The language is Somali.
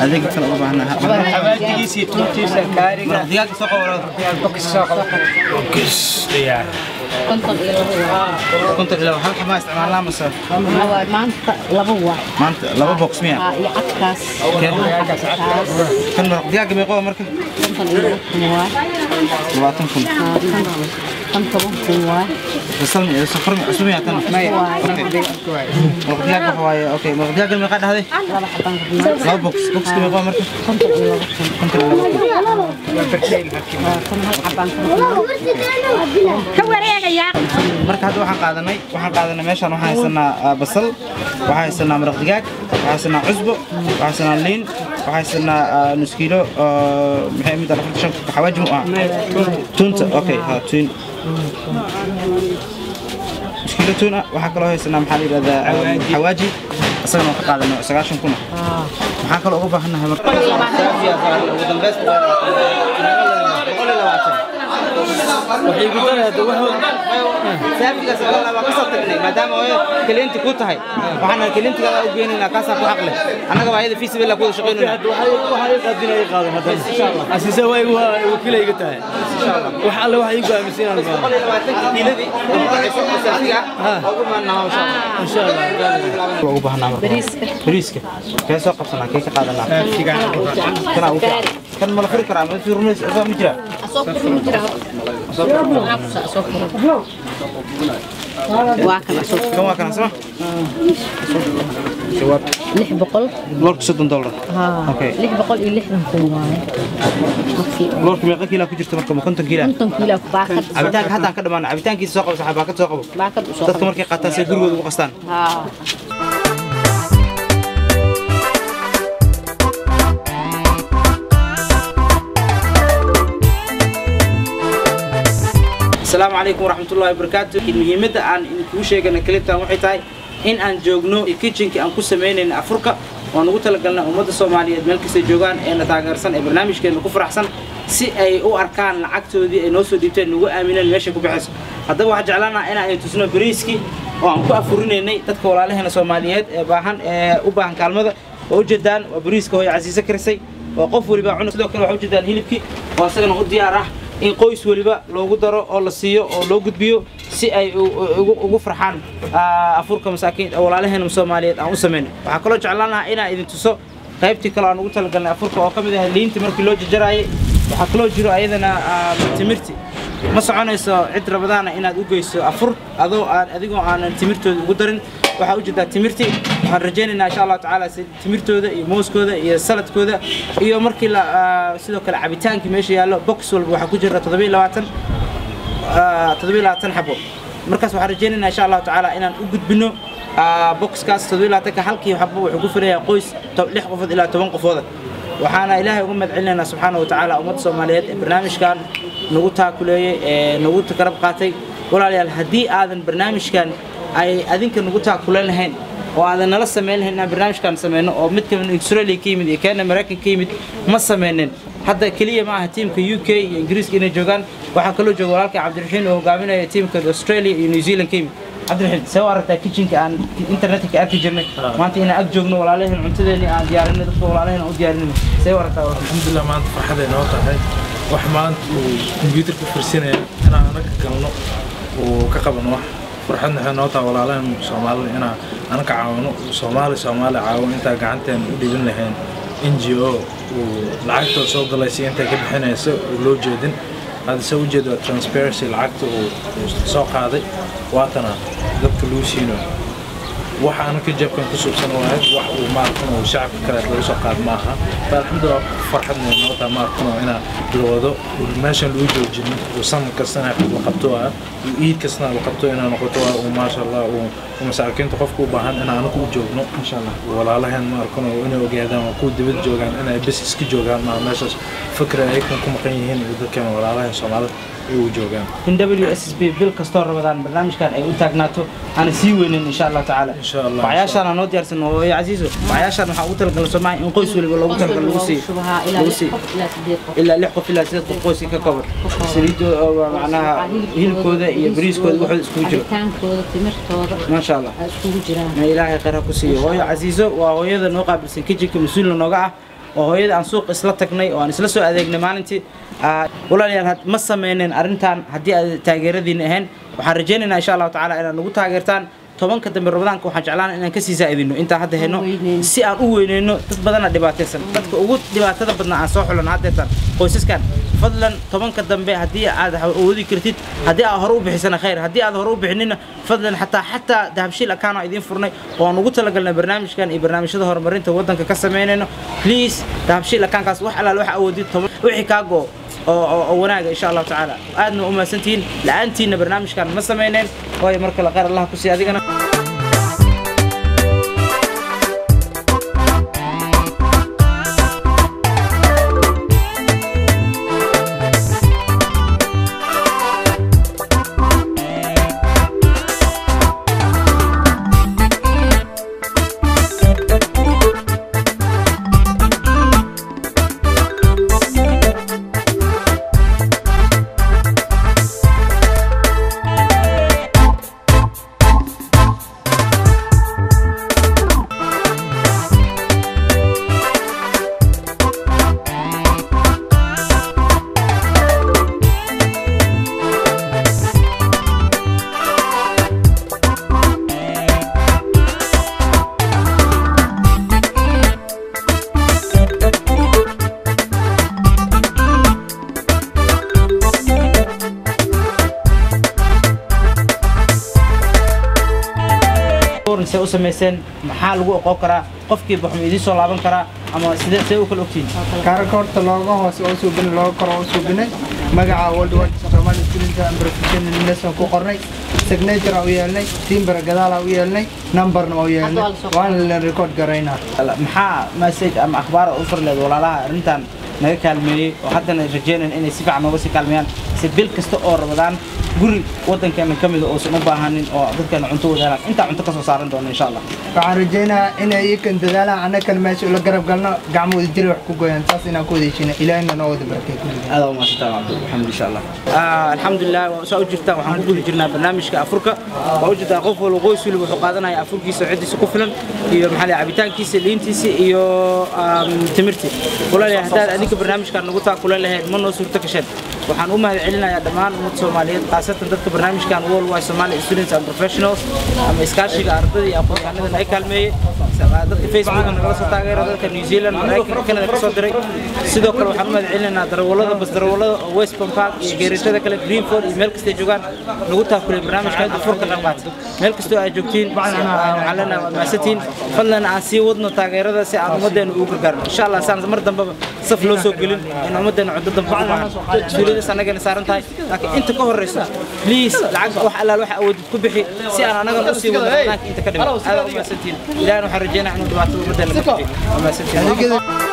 هذيك كلا وباهنا حبايبي سيتوتي سكاريغا دياق سوق ولا بوكس يا كنت لو هل ما استعملنا مثلا ما أنت لبوا ما أنت لبوا بوكس مية يعكس كان دياق بيقوم مركب كنت لبوا لا تنكم كنت لبوا بسلمي صفر أسمي أتنا دياق هواي أوكي دياق المقعد هذه لا بوكس كم يقوم مركب كنت لبوا marka hadda waxaan qaadanay meeshan waxaan haysanaa basal waxaan haysanaa maraq digaag waxaan haysanaa cusbo waxaan haysanaa liin waxaan haysanaa nus kiilo maxay mid ah shan xawaaji mu ah tunta okay ha tun nus kiilo tuna waxaan kaloo haysanaa maxaa la yiraahdaa xawaaji asagana ka qaadanay 9 kun waxaan kaloo ugu baahanahay marka ugu dambeys waxay gudana dawada saafka sallallahu ma qasab tagnay maadaama ay kaliinti ku tahay waxaan kaliintiga u geenina kaasa ku xaq leh anaga baayada fi sibila ku shaqeynaa waxay qadinay qaadan hadda insha Allah asisa way wakiilayga tahay insha Allah waxa alla waxay go'aamisan kiiladii saafka ugu maanaa insha Allah ugu baahna bariiska ka soo qabsana ka qaadanaa kana u kan ma la furi karaa ma fiirneys ma jira واكل أصوب كم واكل سما؟ شواب لح بقول لورك $6 أوكي لح بقول إيه لح نقول لورك ميقا كيلا كجرت مركب كنتم كيلا باكر عبيتان حتى كده مان عبيتان كيس سوق وصاحب باكر سوق باكر وسوق dadka markay qaataan si gurigooda ugu qastaan السلام عليكم ورحمة الله وبركاته. المهمة عن كل شيء أنا كلمت عن وحيتاي إن جوجنو الكيتشن كأن كوسمين إن أفريقيا ونقول لقلنا أمد الصومالية ملك سجوجان إن تاجرسن برنامج كأنه كفر أحسن سي أي أو أركان العقد دي نوسو دي تنو أمين المشي كبحث هذا واحد جعلنا إن تسنو بريسكي وعم كأفرين إني تدخل عليها الصوماليات باهن وباهن كلمة وجدان وبريسك هو عزيز كرسي وقفوا ربع عنو سلوك وجدان هيلبكي وصلنا ودي أراح in qoys waliba loogu daro oo la siiyo oo loo gudbiyo si ay ugu farxaan afurka masaakiin walaalaheena Soomaaliyeed aan u sameeyno waxa kale oo jeclaanahay inaan idin tuso qaybtii kale aan ugu talagalnay afurka oo kamid ah liinta markii loo jajarayay waxa kale oo jiro ayadana timirti ma soconayso cid rabadaana inaad u geyso afur adigoo aan timirtooda ugu darin waxa u jeedaa timirti waxaan rajaynaynaa insha Allah taala timirtooda iyo mooskooda iyo saladkooda iyo markii la sidoo kale cabitaankii meesha yaalo box walba waxa ku jira 27 xabo markaas waxaan rajaynaynaa insha Allah taala inaan u gudbino box kaas 27 halkii xabo wuxuu ku filayaa qoys 6 qofood ilaa 10 qofood waxaana ilaahay ugu madcilinayna subhanahu wa ta'ala ummadda Soomaaliyeed ee barnaamijkan nagu taakuleeyay nagu takarab qaatay walaalayaal hadii aadan barnaamijkan ay adinka nagu taakulan lahayn oo aadan nala sameyn lahayn barnaamijkan sameeyno oo mid kamid Australia ka yimid iyo Kenya Mareykanka ka yimid ma sameeynin hadda kaliya ma aha teamka UK iyo Ingiriiska inay joogan waxa kale oo jooga walaalka Cabdiraxiin oo hogaaminaya teamka Australia iyo New Zealand ka yimid Cabdiraxiin soo aragtay kitchenka aan internetka arki jirnay maanta inaan ag joogno walaalaheena cuntadeena aan diyaarinay dadka walaalaheena u diyaarinay soo aragtay alxamdulillah maanta farxadeena oo tahay wax maanta uu computerka farsinaya inaan anaga galno oo ka qabano wax فرحنا إحنا نوطا ولا لهم سومالي أنا كعاونو سومالي عاون أنت قعنتين وديبن لهن NGO والعقد صوت الله يسي أنت كيف حنا يسوي ولو جدين هذا سوي جد transparency العقد وسوق هذا واتنا ذبت لوسينو waxa aan ka jabkan ku suubsan wahay wax uu maarkan oo shacabka kale loo soo qaad maaha alxamdulillah farxadna noota maarkan ina bilowdo meeshan loo joojin oo san kasana la qabto eid kasana la qabto ina noqoto oo ma sha Allah oo masaakiinta qofku u baahan ina aan ku joogno insha Allah walaalahan maarkan oo inay ogaadaan oo ku dibad joogan inay bas iska joogaan ma meeshaas fikra ay ku maqan yihiin dadka walaalahan Soomaaliyeed in WSSB bil kasta Ramadan barnaamijkan ay u taagnaato ana sii weynin insha Allah taala شاء الله وعياشان أنا نودي أرسنال يا عزيزو وعياشان وحاول تلقى السماء إن قيس ولا لو تلقى لوسي إلا لحق في الأساس قيس ككبر سريد معناها هيل كودا يبريز كودا واحد سكوجر ما شاء الله ما إلهي خيرها كسي وهي عزيزو وهي ذا نوقع بالسنكيجي كمسؤول النوقع وهي عن سوق إسلا تقني وعن إسلا سوق أذيقنا مالنتي ولا يعني ما سمينين أرنتان هدي تاجر ذي نهن وحرجينا إن شاء الله تعالى إلى نقول تاجرتان طبعا كده من رمضان كوحنا جعلنا إن كسي زائد إنه أنت هذا هنا سي أقول إنه تبدأنا دباتيسن تقول دبات هذا بدنا عن صح ولا عادة قوسس كان فضلا طبعا كده به هدي عاد ودي كرتيت هدي هروب بحسنا خير هدي هروب بحننا فضلا حتى ده بشيء كانوا عايزين فرني ونقول لنا برنامج كان برنامج هذا هرمرين تودن ككسمين إنه بليز ده بشيء كان كاس وح على الوح أودي طبعا وحكاجو أو وناجا إن شاء الله تعالى أدنى أم سنتين لأنتين برنامج كان مسمينين وهي مركل غير الله كسي هذه أنا سو سميسن محل وقوع قرا قفكي بحمي دي سو لابن كرا اما سيده سو كل اوكتين كاركورت لوغو هوس او سوبن لوغو كرو سوبن مغا وولد وان سومان ستودنت اند بروفيشنال نيسن كو قرنay signature او yeelnay timber gadaal او yeelnay number no yeelnay waan la record garayna maxaa message ama akhbaar u farleed walaalaha arintan naga kaalmeeyay oo haddana rajeenan inay si fiican uga sii kaalmeeyaan si bil kasta oo Ramadaan guri wadankeena kamid oo soo baahanin oo dadkeena cunto wadaan inta cunto ka soo saaran doona insha Allah waxaan rajeynaa inay kan dadaalaan ana kan meesha la garab galno gacmooda jiri wax ku gooyaan taas inaan ku wadaysina ilaahna noo wada barkeeyo هذا ما شاء الله الحمد إن شاء الله الحمد لله وسأوجدت وحنقول جرنا برنامج كأفريقيا وأوجد أخوف والغويس اللي بحقادنا يا أفريقيا سعودي سكوفلا هي محل عبيتان كيس لينتيسي يو تمرتي ولا له هذا أديك برنامج كان نقطع كل له منو صورتك شد وحنقوم علينا يا دمان متصوماليين قاسة تدرك برنامج كان وول واي سومالي students and professionals أما إسكاشي كأرضي يا أخوي كان هذا أي كلمة dadka Facebook na kala soo taageero dadka New Zealand Mareykanka kala ka soo diray sidoo kale waxaan u mahadcelinaynaa darawalada bas darawalada West Palm Park iyo geerishada kale Greenford iyo meel kasta joogaan lagu taakulay barnaamijka Afurka Qaybqaad meel kasta ay joogtiin waxaan leenahay maasatiin fadlan aan sii wadno taageerada si aan ummadeena ugu gargaarno insha Allah saan mar dambe saf loo soo gelin in ummadeena cunto dambe u baahan suulida sanagana saaran tahay laakiin inta ka horeysa please lacag wax alla wax awood ku bixi si aan anaga u sii wadno inta ka dhiman aad u maasatiin ilaahay waxaan rajayna inuu dhawaato ummadeena ka bixi maasatiin